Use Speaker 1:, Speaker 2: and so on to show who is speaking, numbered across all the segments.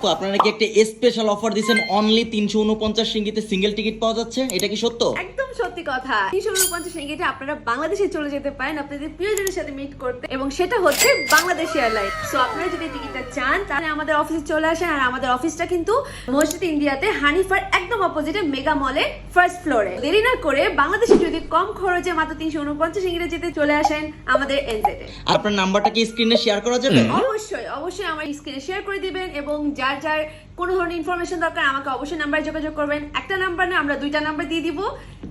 Speaker 1: আপু আপনারা কি একটা স্পেশাল অফার দিবেন অনলি 349 রিঙ্গিতে সিঙ্গেল টিকিট পাওয়া যাচ্ছে, এটা কি সত্য?
Speaker 2: একদম সত্যি কথা। 349 রিঙ্গিতে আপনারা বাংলাদেশে চলে যেতে পারেন আপনাদের প্রিয়জনের সাথে মিট করতে, এবং সেটা হচ্ছে বাংলাদেশ এয়ারলাইন্স। সো আপনারা যদি টিকিটটা চান তাহলে আমাদের অফিসে চলে আসেন, আর আমাদের অফিসটা কিন্তু মসজিদ ইন্ডিয়াতে হানিফার একদম অপোজিটে মেগা মলে ফার্স্ট ফ্লোরে। দেরি না করে বাংলাদেশে যদি কম খরচে মাত্র 349 রিঙ্গিতে যেতে চলে আসেন আমাদের এনজেডে।
Speaker 1: আপনার নাম্বারটা কি স্ক্রিনে শেয়ার করা যাবে?
Speaker 2: অবশ্যই অবশ্যই আমার স্ক্রিনে শেয়ার করে দিবেন, এবং যার যার কোনো ধরনের ইনফরমেশন দরকার আমাকে অবশ্যই নাম্বারে যোগাযোগ করবেন। একটা নাম্বার না, আমরা দুইটা নাম্বার দিয়ে দিব,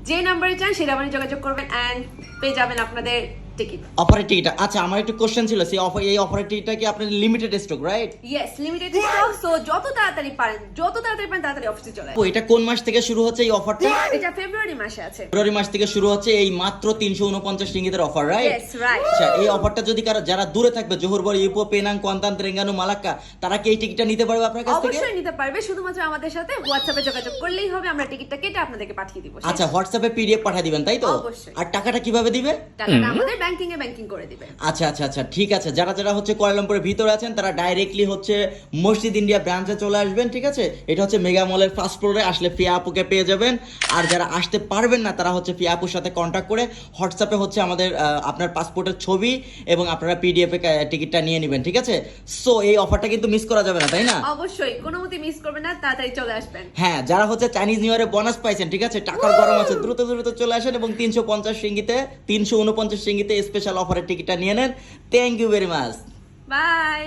Speaker 2: যে নাম্বারে চান সেই নাম্বারে যোগাযোগ করবেন এন্ড পেয়ে যাবেন আপনাদের টিকিট।
Speaker 1: অফারের টিকিট। আচ্ছা আমার একটু কোশ্চেন ছিল, এই অফারের টিকিটটা কি আপনাদের limited stock, right?
Speaker 2: Yes, limited stock. So যত তাড়াতাড়ি পারেন তাড়াতাড়ি অফিসে চলে
Speaker 1: আপু এটা কোন মাস থেকে শুরু হচ্ছে এই অফারটা?
Speaker 2: এটা ফেব্রুয়ারি মাসে আছে।
Speaker 1: ফেব্রুয়ারি মাস থেকে শুরু হচ্ছে এই মাত্র 349 রিঙ্গিতের অফার, রাইট?
Speaker 2: Yes, right.
Speaker 1: আচ্ছা এই অফারটা যদি যারা দূরে থাকবে, জোহরবড়, ইপো, পেনাং, কোয়ান্তান, তেরেঙ্গানু, মালাক্কা, তারা কি এই টিকিটটা নিতে পারবে আপনার কাছ থেকে?
Speaker 2: অবশ্যই নিতে পারবে, শুধুমাত্র আমাদের সাথে হোয়াটসঅ্যাপে যোগাযোগ করলেই হবে, আমরা টিকিটটা কেটে আপনাদেরকে পাঠিয়ে দিব।
Speaker 1: আচ্ছা হোয়াটসঅ্যাপে পিডিএফ পাঠিয়ে দিবেন, তাই তো?
Speaker 2: অবশ্যই।
Speaker 1: আর টাকাটা কিভাবে দিবে?
Speaker 2: টাকাটা আমাদের ব্যাংকিং করে দিবে।
Speaker 1: আচ্ছা আচ্ছা আচ্ছা ঠিক আছে, যারা যারা হচ্ছে কুয়ালালামপুরের ভিতরে আছেন তারা ডাইরেক্টলি হচ্ছে মসজিদ ইন্ডিয়া ব্রাঞ্চে চলে আসবেন, ঠিক আছে? এটা হচ্ছে মেগা মলের ফার্স্ট ফ্লোরে, আসলে ফিয়া আপুকে পেয়ে যাবেন। আর যারা আসতে পারবেন না তারা হচ্ছে ফিয়া আপুর সাথে কন্ট্যাক্ট করে হোয়াটসঅ্যাপে হচ্ছে আমাদের আপনার পাসপোর্টের ছবি এবং আপনারা পিডিএফ এ টিকিটটা নিয়ে নেবেন, ঠিক আছে? সো এই অফারটা কিন্তু মিস করা যাবে না, তাই না?
Speaker 2: অবশ্যই, কোনো মতে মিস করবেন না, তাড়াতাড়ি চলে আসবেন।
Speaker 1: হ্যাঁ, যারা হচ্ছে চাইনিজ নিউ ইয়ারে বোনাস পাইছেন, ঠিক আছে, টাকার গরম আছে, দ্রুত দ্রুত চলে আসেন এবং 349 রিঙ্গিতে স্পেশাল অফারের টিকিটটা নিয়ে নেন। Thank you very much.
Speaker 2: By.